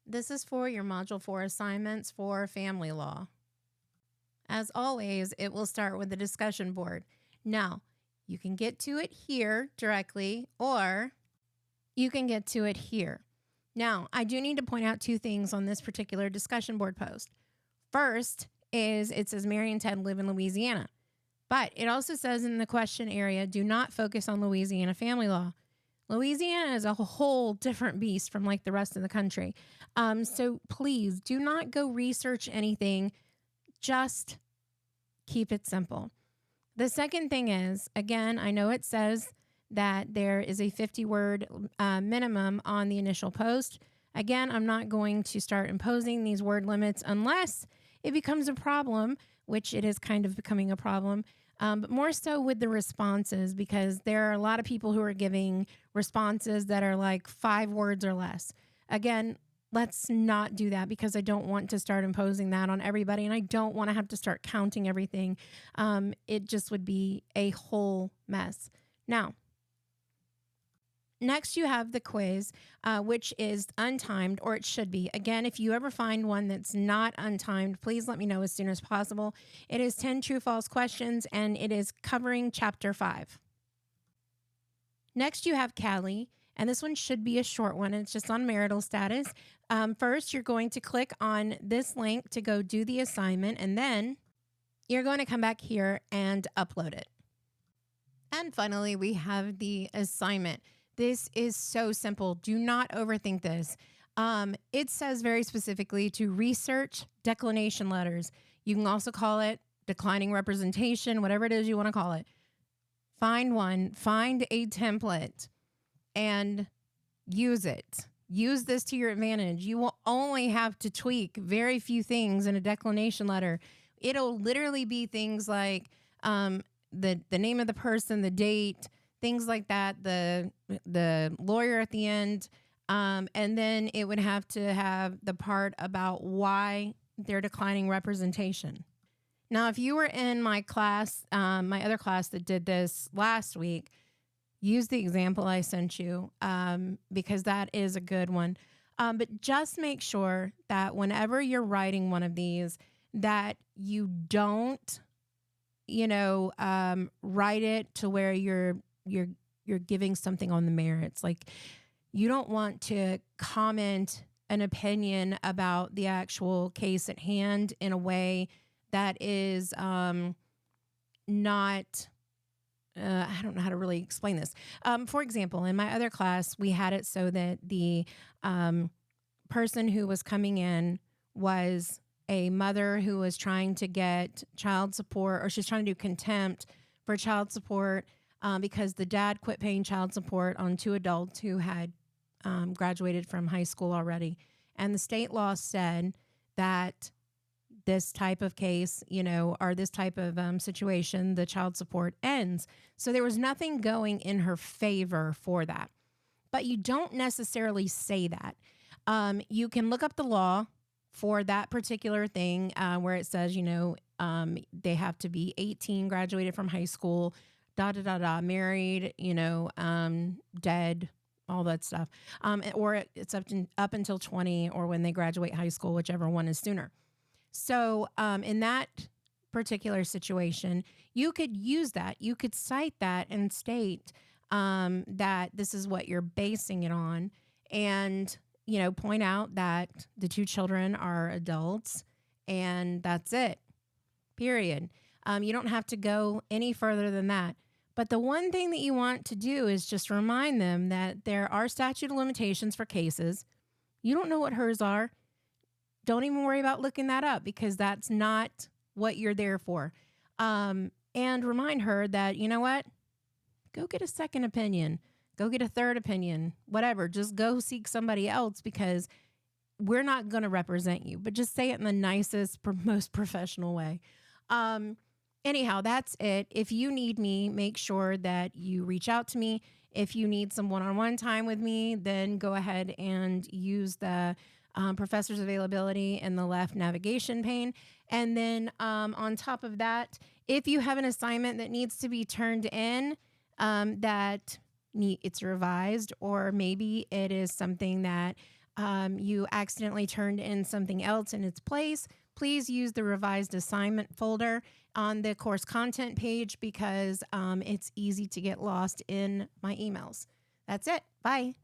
This is for your Module 4 assignments for family law. As always, it will start with the discussion board. Now, you can get to it here directly, or you can get to it here. Now, I do need to point out two things on this particular discussion board post. First is it says Mary and Ted live in Louisiana, but it also says in the question area, do not focus on Louisiana family law. Louisiana is a whole different beast from like the rest of the country. So please do not go research anything. Just keep it simple. The second thing is, again, I know it says that there is a 50-word minimum on the initial post. Again, I'm not going to start imposing these word limits unless it becomes a problem, which it is kind of becoming a problem, but more so with the responses, because there are a lot of people who are giving responses that are like 5 words or less. Again, let's not do that, because I don't want to start imposing that on everybody, and I don't want to have to start counting everything. It just would be a whole mess. Now, next you have the quiz, which is untimed, or it should be. Again, if you ever find one that's not untimed, please let me know as soon as possible. It is 10 true-false questions, and it is covering Chapter 5. Next, you have Callie, and this one should be a short one. It's just on marital status. First, you're going to click on this link to go do the assignment, and then you're going to come back here and upload it. And finally, we have the assignment. This is so simple. Do not overthink this. It says very specifically to research declination letters. You can also call it declining representation, whatever it is you want to call it. Find one, find a template, and use it. Use this to your advantage. You will only have to tweak very few things in a declination letter. It'll literally be things like the name of the person, the date, things like that, the lawyer at the end, and then it would have to have the part about why they're declining representation. Now, if you were in my class, my other class that did this last week, use the example I sent you, because that is a good one. But just make sure that whenever you're writing one of these, that you don't, write it to where you're giving something on the merits. Like, you don't want to comment an opinion about the actual case at hand in a way that is not, I don't know how to really explain this. For example, in my other class, we had it so that the person who was coming in was a mother who was trying to get child support, or she's trying to do contempt for child support because the dad quit paying child support on 2 adults who had graduated from high school already. And the state law said that this type of case, or this type of situation, the child support ends. So there was nothing going in her favor for that. But you don't necessarily say that. You can look up the law for that particular thing where it says, they have to be 18, graduated from high school, married, dead, all that stuff. Or it's up until 20, or when they graduate high school, whichever one is sooner. So in that particular situation, you could use that. You could cite that and state that this is what you're basing it on, and, point out that the 2 children are adults, and that's it, period. You don't have to go any further than that. But the one thing that you want to do is just remind them that there are statute of limitations for cases. You don't know what hers are. Don't even worry about looking that up, because that's not what you're there for. And remind her that, you know what? Go get a second opinion. Go get a third opinion. Whatever. Just go seek somebody else, because we're not going to represent you. But just say it in the nicest, most professional way. Anyhow, that's it. If you need me, make sure that you reach out to me. If you need some one-on-one time with me, then go ahead and use the professor's availability in the left navigation pane. And then on top of that, if you have an assignment that needs to be turned in, it's revised, or maybe it is something that you accidentally turned in something else in its place, please use the revised assignment folder on the course content page because it's easy to get lost in my emails. That's it. Bye.